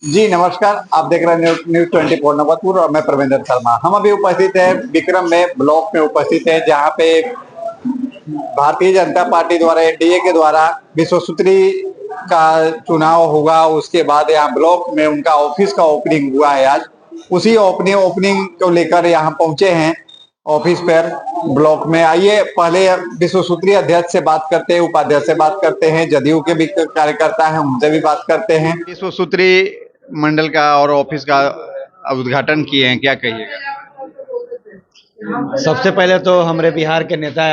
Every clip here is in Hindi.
जी नमस्कार। आप देख रहे हैं न्यूज 24 नवतपुर और मैं प्रवेंद्र शर्मा। हम अभी उपस्थित हैं विक्रम में ब्लॉक में उपस्थित हैं, जहां पे भारतीय जनता पार्टी द्वारा एनडीए के द्वारा विश्वसूत्री का चुनाव होगा। उसके बाद यहाँ ब्लॉक में उनका ऑफिस का ओपनिंग हुआ है आज। उसी ओपनिंग को लेकर यहाँ पहुंचे हैं ऑफिस पर ब्लॉक में। आइए पहले विश्वसूत्री अध्यक्ष से बात करते हैं, उपाध्यक्ष से बात करते हैं, जदयू के भी कार्यकर्ता हैं उनसे भी बात करते हैं। विश्वसूत्री मंडल का और ऑफिस का उद्घाटन किए हैं, क्या कहिएगा? सबसे पहले तो हमारे बिहार के नेता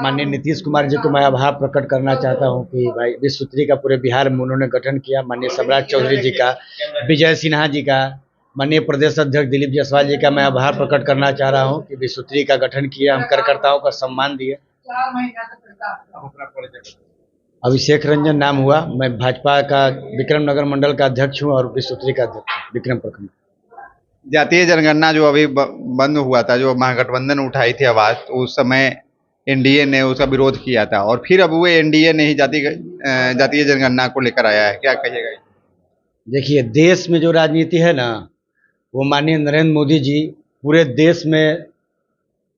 माननीय नीतीश कुमार जी को मैं आभार प्रकट करना चाहता हूं कि भाई विश्वसूत्री का पूरे बिहार में उन्होंने गठन किया। माननीय सम्राट चौधरी जी का, विजय सिन्हा जी का, माननीय प्रदेश अध्यक्ष दिलीप जायसवाल जी का मैं आभार प्रकट करना चाह रहा हूं कि विश्वसूत्री का गठन किया, हम कार्यकर्ताओं का सम्मान दिए। अभिषेक रंजन नाम हुआ, मैं भाजपा का विक्रम नगर मंडल का अध्यक्ष हूँ और विश्वसूत्री का अध्यक्ष विक्रम प्रखंड। जातीय जनगणना जो अभी बंद हुआ था, जो महागठबंधन उठाई थी आवाज, तो उस समय एनडीए ने उसका विरोध किया था और फिर अब वो एनडीए ने ही जातीय जनगणना को लेकर आया है, क्या कहिएगा? देखिए, देश में जो राजनीति है ना, वो माननीय नरेंद्र मोदी जी पूरे देश में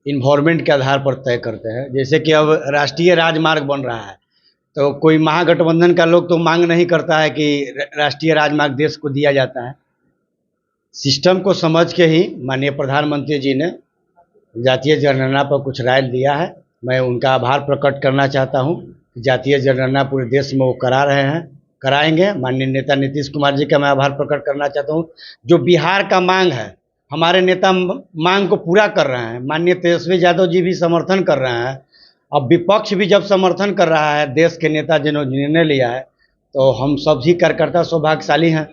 इन्वॉल्वमेंट के आधार पर तय करते हैं। जैसे कि अब राष्ट्रीय राजमार्ग बन रहा है, तो कोई महागठबंधन का लोग तो मांग नहीं करता है कि राष्ट्रीय राजमार्ग देश को दिया जाता है। सिस्टम को समझ के ही माननीय प्रधानमंत्री जी ने जातीय जनगणना पर कुछ राय दिया है। मैं उनका आभार प्रकट करना चाहता हूं कि जातीय जनगणना पूरे देश में वो करा रहे हैं, कराएंगे। माननीय नेता नीतीश कुमार जी का मैं आभार प्रकट करना चाहता हूं। जो बिहार का मांग है, हमारे नेता मांग को पूरा कर रहे हैं। माननीय तेजस्वी यादव जी भी समर्थन कर रहे हैं। अब विपक्ष भी जब समर्थन कर रहा है, देश के नेता जिन्होंने निर्णय लिया है, तो हम सभी कार्यकर्ता सौभाग्यशाली हैं।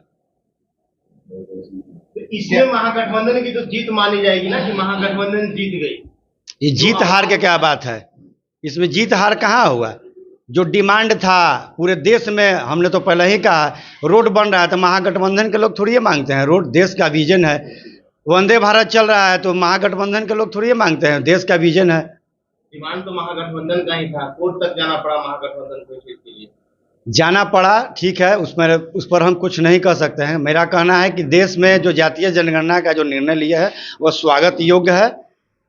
इसमें महागठबंधन की तो जीत मानी जाएगी ना, कि महागठबंधन जीत गई। ये जीत हार के क्या बात है? इसमें जीत हार कहाँ हुआ? जो डिमांड था पूरे देश में, हमने तो पहले ही कहा रोड बन रहा है तो महागठबंधन के लोग थोड़ी ये मांगते हैं। रोड देश का विजन है। वंदे भारत चल रहा है तो महागठबंधन के लोग थोड़ी ये मांगते हैं, देश का विजन है। डिमांड तो महागठबंधन का ही था, कोर्ट तक जाना पड़ा महागठबंधन को इसके लिए। जाना पड़ा, ठीक है, उस पर हम कुछ नहीं कर सकते हैं। मेरा कहना है कि देश में जो जातीय जनगणना का जो निर्णय लिया है वह स्वागत योग्य है।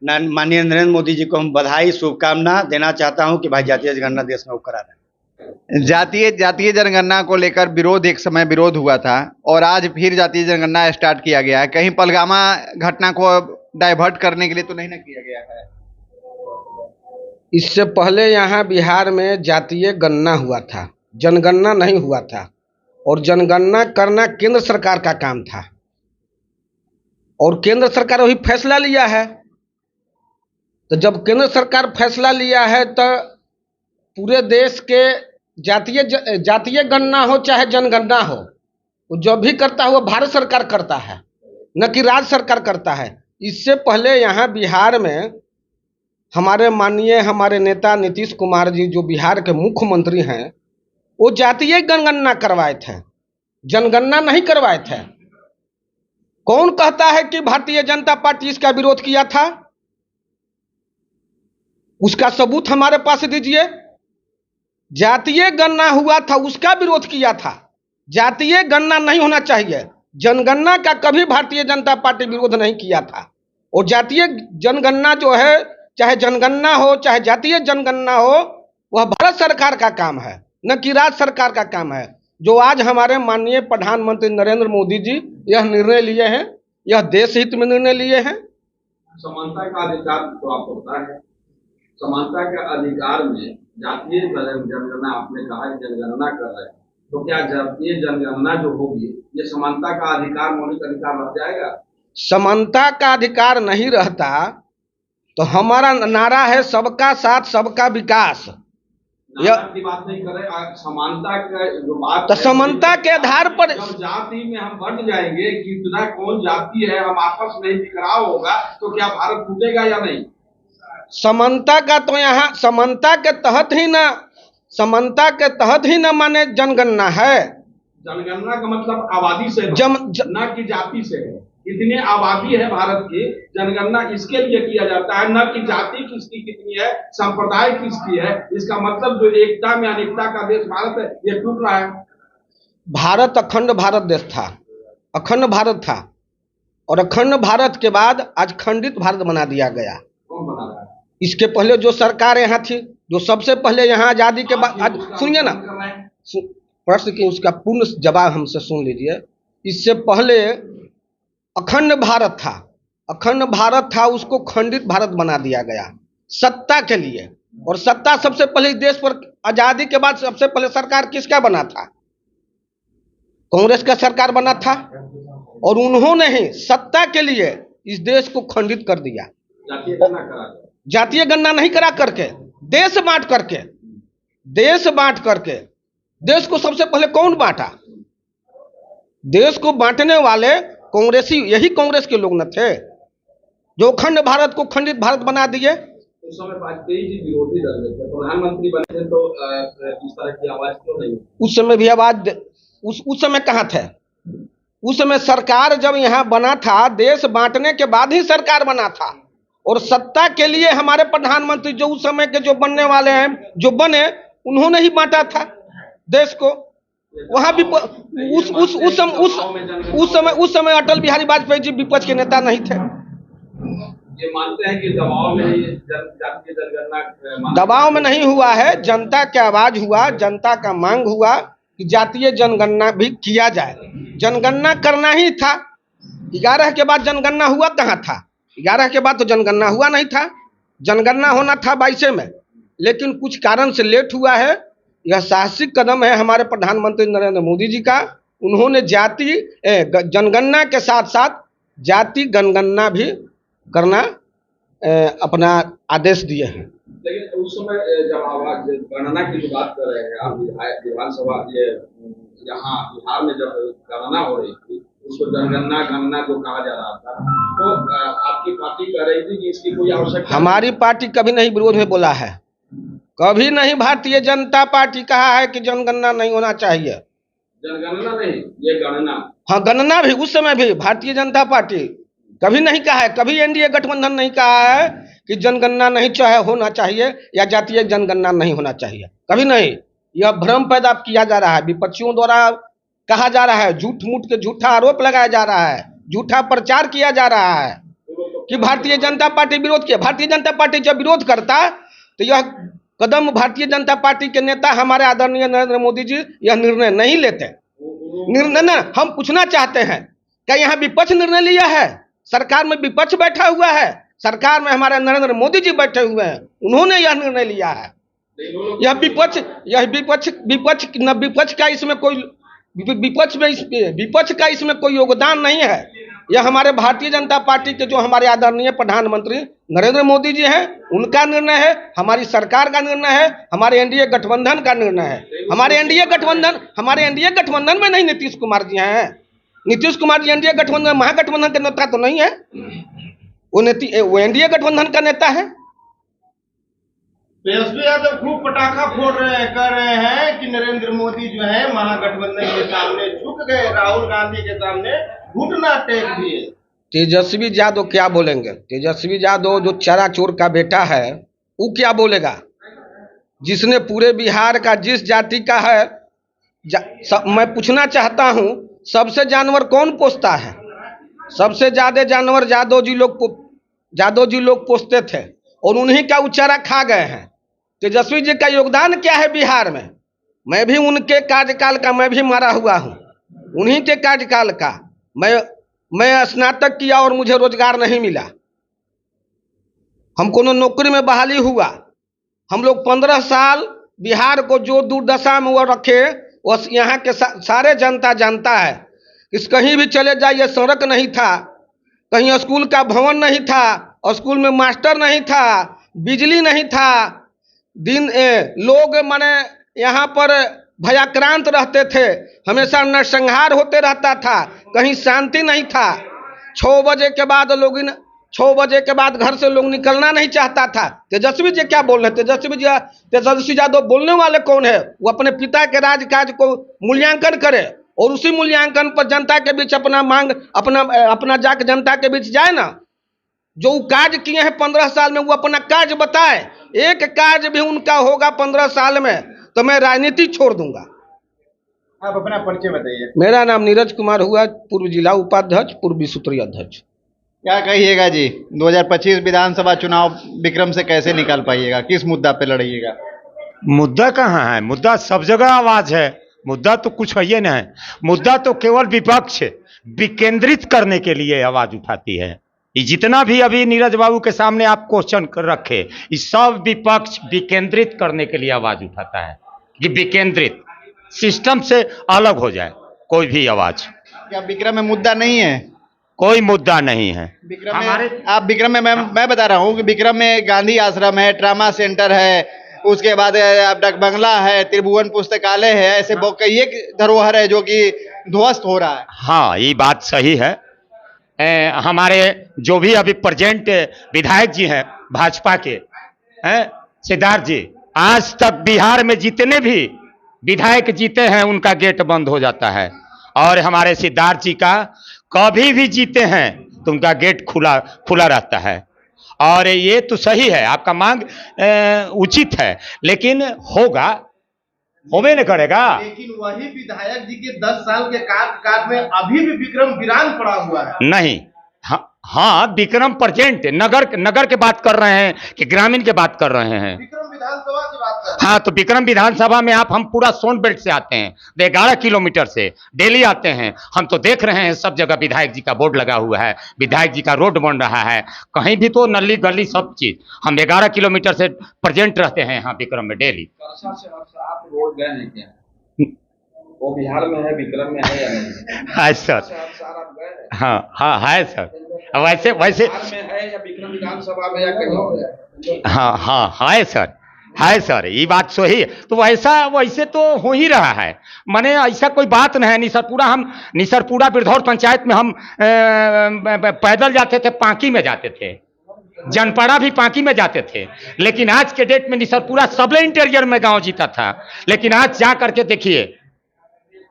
माननीय नरेंद्र मोदी जी को हम बधाई शुभकामना देना चाहता हूं कि भाई जातीय जनगणना देश में वो करा रहे हैं। जातीय जनगणना को लेकर विरोध, एक समय विरोध हुआ था और आज फिर जातीय जनगणना स्टार्ट किया गया है। कहीं पहलगामा घटना को डाइवर्ट करने के लिए तो नहीं ना किया गया है? इससे पहले यहाँ बिहार में जातीय गणना हुआ था, जनगणना नहीं हुआ था। और जनगणना करना केंद्र सरकार का काम था और केंद्र सरकार वही फैसला लिया है। तो जब केंद्र सरकार फैसला लिया है तो पूरे देश के जातीय गणना हो चाहे जनगणना हो, वो जो भी करता है वो भारत सरकार करता है, न कि राज्य सरकार करता है। इससे पहले यहाँ बिहार में हमारे नेता नीतीश कुमार जी, जो बिहार के मुख्यमंत्री हैं, वो जातीय जनगणना करवाए थे, जनगणना नहीं करवाए थे। कौन कहता है कि भारतीय जनता पार्टी इसका विरोध किया था? उसका सबूत हमारे पास दीजिए। जातीय गणना हुआ था, उसका विरोध किया था। जातीय गणना नहीं होना चाहिए। जनगणना का कभी भारतीय जनता पार्टी विरोध नहीं किया था। और जातीय जनगणना जो है, चाहे जनगणना हो चाहे जातीय जनगणना हो, वह भारत सरकार का काम है, न कि राज्य सरकार का काम है। जो आज हमारे माननीय प्रधानमंत्री नरेंद्र मोदी जी यह निर्णय लिए हैं, यह देश हित में निर्णय लिए हैं। समानता का अधिकार तो आपको पता है। समानता के अधिकार में जातीय जनगणना, आपने कहा कि जनगणना कर रहे हैं, तो क्या जातीय जनगणना जो होगी ये समानता का अधिकार, मौलिक अधिकार रह जाएगा? समानता का अधिकार नहीं रहता तो हमारा नारा है सबका साथ सबका विकास। की बात नहीं कर रहे, समानता का जो बात तो समानता के आधार पर जब जाति में हम बढ़ जाएंगे, कितना कौन जाति है, हम आपस में टकराव होगा, तो क्या भारत टूटेगा या नहीं? समानता का तो यहाँ समानता के तहत ही न माने जनगणना है। जनगणना का मतलब आबादी से न कि जाति से है। कितनी आबादी है भारत की, जनगणना इसके लिए किया जाता है, न कि जाति किसकी कितनी है, संप्रदाय किसकी है। इसका मतलब जो एकता में अनेकता का देश भारत है, ये टूट रहा है। भारत अखंड भारत देश था, अखंड भारत था, और अखंड भारत के बाद आज खंडित भारत बना दिया गया। कौन बना रहा है? इसके पहले जो सरकार यहाँ थी, जो सबसे पहले यहाँ आज़ादी के बाद, आज सुनिए ना, प्रश्न की उसका पूर्ण जवाब हमसे सुन लीजिए। इससे पहले अखंड भारत था, अखंड भारत था, उसको खंडित भारत बना दिया गया सत्ता के लिए। और सत्ता सबसे पहले इस देश पर आजादी के बाद सबसे पहले सरकार किसका बना था? कांग्रेस का सरकार बना था, और उन्होंने ही सत्ता के लिए इस देश को खंडित कर दिया। जातीय गणना करा कर। जातीय गणना नहीं करा करके, देश बांट करके, देश बांट करके। देश को सबसे पहले कौन बांटा? देश को बांटने वाले कांग्रेसी, यही कांग्रेस के लोग न थे जो अखंड भारत को खंडित भारत बना दिए। उस समय वाजपेयी जी विरोधी दल में थे, प्रधानमंत्री बने थे, तो इस तरह की आवाज क्यों नहीं? उस समय भी आवाज, उस समय कहाँ थे? उस समय सरकार जब यहाँ बना था, देश बांटने के बाद ही सरकार बना था। और सत्ता के लिए हमारे प्रधानमंत्री जो उस समय के जो बनने वाले हैं, जो बने, उन्होंने ही बांटा था देश को। वहां भी उस समय अटल बिहारी वाजपेयी जी विपक्ष के नेता नहीं थे। ये मानते हैं कि दबाव में जातीय जनगणना दबाव में नहीं हुआ है, जनता की आवाज हुआ, जनता का मांग हुआ कि जातीय जनगणना भी किया जाए। जनगणना करना ही था। 11 के बाद जनगणना हुआ कहाँ था? 11 के बाद तो जनगणना हुआ नहीं था। जनगणना होना था 22 में, लेकिन कुछ कारण से लेट हुआ है। यह साहसिक कदम है हमारे प्रधानमंत्री नरेंद्र मोदी जी का। उन्होंने जाति जनगणना के साथ साथ जाति जनगणना भी करना अपना आदेश दिए हैं। लेकिन उस समय जब आवाज गणना की जो बात कर रहे हैं आप, विधानसभा ये यहाँ बिहार में जब गणना हो रही थी, उसको जनगणना गणना जो कहा जा रहा था, तो आपकी पार्टी कह रही थी कि इसकी कोई आवश्यकता? हमारी पार्टी कभी नहीं विरोध में बोला है, कभी नहीं। भारतीय जनता पार्टी कहा है कि जनगणना नहीं होना चाहिए। जनगणना नहीं, ये गणना। हाँ, गणना भी उस समय भी भारतीय जनता पार्टी कभी नहीं कहा है, कभी एनडीए गठबंधन नहीं कहा है कि जनगणना नहीं चाहे होना चाहिए या जातीय जनगणना नहीं होना चाहिए, कभी नहीं। यह भ्रम पैदा किया जा रहा है, विपक्षियों द्वारा कहा जा रहा है, झूठ मूठ के झूठा आरोप लगाया जा रहा है, झूठा प्रचार किया जा रहा है कि भारतीय जनता पार्टी विरोध किया। भारतीय जनता पार्टी जब विरोध करता तो यह कदम भारतीय जनता पार्टी के नेता हमारे आदरणीय नरेंद्र मोदी जी यह निर्णय नहीं लेते। निर्णय ना, हम पूछना चाहते हैं, क्या यहाँ विपक्ष निर्णय लिया है? सरकार में विपक्ष बैठा हुआ है, सरकार में हमारे नरेंद्र मोदी जी बैठे हुए हैं, उन्होंने यह निर्णय लिया है। यह विपक्ष का इसमें कोई विपक्ष का इसमें कोई योगदान नहीं है। यह हमारे भारतीय जनता पार्टी के जो हमारे आदरणीय प्रधानमंत्री नरेंद्र मोदी जी हैं, उनका निर्णय है, हमारी सरकार का निर्णय है, हमारे एनडीए गठबंधन का निर्णय है। हमारे एनडीए गठबंधन में नहीं नीतीश कुमार जी हैं। नीतीश कुमार जी एनडीए गठबंधन, महागठबंधन के नेता तो नहीं है, वो एनडीए गठबंधन का नेता है। तेजस्वी यादव खूब पटाखा फोड़ रहे हैं, कह रहे हैं कि नरेंद्र मोदी जो है महागठबंधन के सामने झुक गए, राहुल गांधी के सामने घुटना टेक दिए। तेजस्वी यादव क्या बोलेंगे? तेजस्वी यादव जो चरा चोर का बेटा है, वो क्या बोलेगा? जिसने पूरे बिहार का जिस जाति का है, मैं पूछना चाहता हूँ, सबसे जानवर कौन पोसता है? सबसे ज्यादा जानवर यादव जी लोग पोसते थे, और उन्हीं का उचारा खा गए हैं। तेजस्वी जी का योगदान क्या है बिहार में? मैं भी उनके कार्यकाल का मैं भी मारा हुआ हूँ, उन्हीं के कार्यकाल का। मैं स्नातक किया और मुझे रोजगार नहीं मिला, हमको नौकरी में बहाली हुआ। हम लोग 15 साल बिहार को जो दुर्दशा में वो रखे, वो यहाँ के सारे जनता जानता है। इस कहीं भी चले जाइए, सड़क नहीं था, कहीं स्कूल का भवन नहीं था, स्कूल में मास्टर नहीं था, बिजली नहीं था, लोग माने यहाँ पर भयाक्रांत रहते थे, हमेशा नरसंहार होते रहता था, कहीं शांति नहीं था। 6 बजे के बाद 6 बजे के बाद घर से लोग निकलना नहीं चाहता था। तेजस्वी जी क्या बोल रहे हैं? तेजस्वी यादव बोलने वाले कौन है? वो अपने पिता के राजकाज को मूल्यांकन करे, और उसी मूल्यांकन पर जनता के बीच अपना मांग अपना जाकर जनता के बीच जाए ना। जो काज किए हैं 15 साल में, वो अपना काज बताए। एक काज भी उनका होगा 15 साल में तो मैं राजनीति छोड़ दूंगा। आप अपना परिचय बताइए। मेरा नाम नीरज कुमार हुआ, पूर्व जिला उपाध्यक्ष, पूर्व सूत्रीय अध्यक्ष। क्या कहिएगा जी, 2025 विधानसभा चुनाव विक्रम से कैसे निकाल पाइएगा, किस मुद्दा पे लड़िएगा? मुद्दा कहाँ है? मुद्दा सब जगह आवाज है। मुद्दा तो कुछ है ही नहीं। मुद्दा तो केवल विपक्ष विकेंद्रित करने के लिए आवाज उठाती है। ये जितना भी अभी नीरज बाबू के सामने आप क्वेश्चन रखे, ये सब विपक्ष विकेंद्रित करने के लिए आवाज उठाता है कि विकेंद्रित सिस्टम से अलग हो जाए कोई भी आवाज। क्या विक्रम में मुद्दा नहीं है? कोई मुद्दा नहीं है विक्रम में आप विक्रम में मैं बता रहा हूँ कि विक्रम में गांधी आश्रम है, ट्रामा सेंटर है, उसके बाद डाक बंगला है, त्रिभुवन पुस्तकालय है, ऐसे बहुत कई एक धरोहर है जो कि ध्वस्त हो रहा है। हाँ, ये बात सही है। हमारे जो भी अभी प्रेजेंट विधायक जी हैं भाजपा के, सिद्धार्थ जी, आज तक बिहार में जितने भी विधायक जीते हैं उनका गेट बंद हो जाता है, और हमारे सिद्धार्थ जी का कभी भी जीते हैं तो उनका गेट खुला खुला रहता है। और ये तो सही है, आपका मांग उचित है, लेकिन होगा, होबे न करेगा। लेकिन वही विधायक जी के 10 साल के कार्यकाल में अभी भी विक्रम वीरान पड़ा हुआ है। नहीं, हाँ विक्रम प्रेजेंट नगर के बात कर रहे हैं कि ग्रामीण के बात कर रहे हैं? विक्रम विधानसभा की बात कर रहे हैं। हाँ, तो विक्रम विधानसभा में हम पूरा सोन बेल्ट से आते हैं, 11 किलोमीटर से डेली आते हैं। हम तो देख रहे हैं सब जगह विधायक जी का बोर्ड लगा हुआ है, विधायक जी का रोड बन रहा है, कहीं भी तो नली गली सब चीज। हम 11 किलोमीटर से प्रेजेंट रहते हैं यहाँ विक्रम में डेली। वर्षा से आप रोड गए हैं क्या? वो बिहार में है, विक्रम में है या नहीं? हाँ सर, आप गए हैं? हाँ हाँ है सर। वैसे बिहार में है या विक्रम विधानसभा में या कहीं और? हाँ हाँ है सर, है सर, ये बात सही है। तो वैसे तो हो ही रहा है, माने ऐसा कोई बात नहीं है। निसरपुरा बिरधौर पंचायत में हम पैदल जाते थे, पांकी में जाते थे, जनपड़ा भी पांकी में जाते थे, लेकिन आज के डेट में निसरपुरा सबले इंटीरियर में गांव जीता था। लेकिन आज जा करके देखिए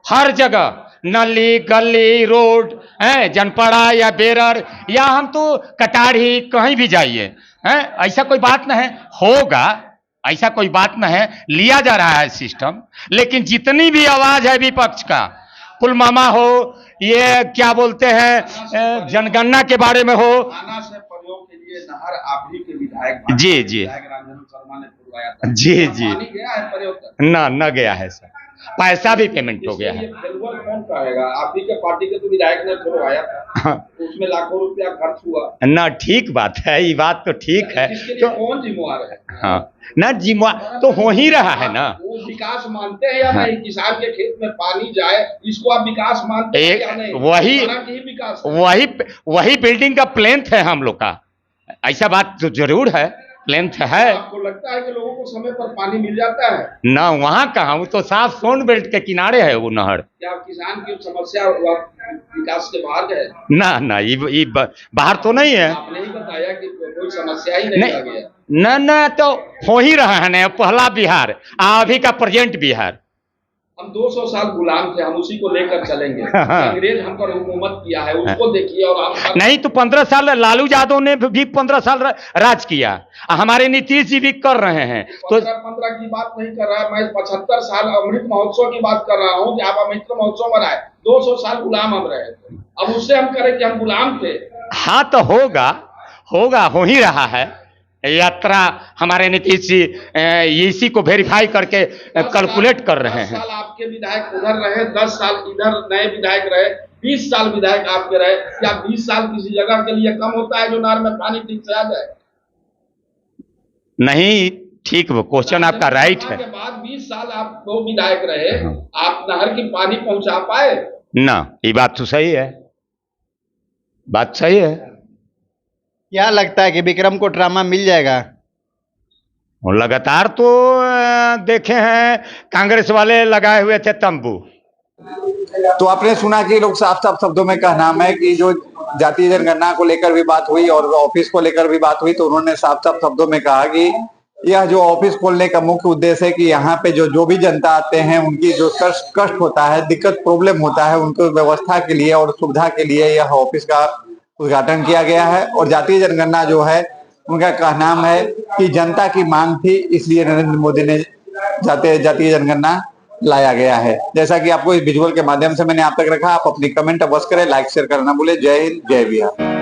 हर जगह नली गली रोड है, जनपड़ा या बेरर या हम तो कटारी कहीं भी जाइए, है ऐसा कोई बात नहीं है। होगा, ऐसा कोई बात नहीं है, लिया जा रहा है सिस्टम। लेकिन जितनी भी आवाज है विपक्ष का, पुलवामा हो, ये क्या बोलते हैं जनगणना के बारे में हो, थाना से प्रयोग के लिए नहर आप ही के विधायक जी जी रामजन्म शर्मा ने खुलवाया था। जी जी, पानी गया है प्रयोग तक? ना गया है सर, पैसा भी पेमेंट हो गया है। फेलुअर कौन कहेगा? आप ही के पार्टी के तो विधायक ने खुलवाया था, हाँ। उसमें लाखों रुपया खर्च हुआ ना, ठीक बात है, ये बात तो ठीक है। इसके लिए तो कौन जिम्मेवार है? हाँ ना, जिम्मेवार तो हो ही रहा है ना। वो विकास मानते हैं या नहीं? किसान के खेत में पानी जाए, इसको आप विकास मानते हैं या नहीं? विकास है। वही बिल्डिंग का प्लेंथ है हम लोग का, ऐसा बात तो जरूर है, प्लेंथ है। आपको लगता है कि लोगों को समय पर पानी मिल जाता है? ना, वहाँ कहाँ, वो तो साफ सोन बेल्ट के किनारे है वो नहर। क्या किसान की समस्या विकास के बाहर है? ना, ये बाहर तो नहीं है। आपने ही बताया कि कोई समस्या ही नहीं आ गया। ना, तो हो ही रहा है ना, पहला बिहार, अभी का प्रेजेंट बिहार। हम 200 साल गुलाम थे, हम उसी को लेकर चलेंगे। अंग्रेज हम पर हुकूमत किया है, उसको देखिए। और हम नहीं तो 15 साल लालू यादव ने भी 15 साल राज किया, हमारे नीतीश जी भी कर रहे हैं। तो 15 की बात नहीं कर रहा, मैं 75 साल अमृत महोत्सव की बात कर रहा हूँ कि आप अमृत महोत्सव मनाए। 200 साल गुलाम हम रहे थे, अब उससे हम करें कि हम गुलाम थे? हाँ तो होगा, हो ही रहा है। यात्रा हमारे नीतीश जी इसी को वेरीफाई करके कैलकुलेट कर रहे हैं। 10 साल आपके विधायक उधर रहे, 10 साल इधर नए विधायक रहे, 20 साल विधायक आपके रहे। क्या 20 साल किसी जगह के लिए कम होता है जो नहर में पानी ठीक से आ जाए? नहीं, ठीक, वो क्वेश्चन आपका राइट है। के बाद 20 साल आप 2 विधायक रहे, आप नहर की पानी पहुंचा पाए? ना, ये बात तो सही है, बात सही है। क्या लगता है कि विक्रम को ड्रामा मिल जाएगा? और लगातार तो देखे हैं कांग्रेस वाले लगाए हुए थे तंबू। तो आपने सुना कि लोग साफ साफ शब्दों में कहना है कि जो जातीय जनगणना को लेकर भी बात हुई और ऑफिस को लेकर भी बात हुई, तो उन्होंने साफ साफ शब्दों में कहा कि यह जो ऑफिस खोलने का मुख्य उद्देश्य है कि यहाँ पे जो भी जनता आते हैं उनकी जो कष्ट होता है, दिक्कत प्रॉब्लम होता है, उनको व्यवस्था के लिए और सुविधा के लिए यह ऑफिस का उद्घाटन किया गया है। और जातीय जनगणना जो है उनका कहना है कि जनता की मांग थी, इसलिए नरेंद्र मोदी ने जातीय जनगणना लाया गया है। जैसा कि आपको इस विजुअल के माध्यम से मैंने आप तक रखा, आप अपनी कमेंट अवश्य करें, लाइक शेयर करना भूले। जय हिंद, जय बिहार।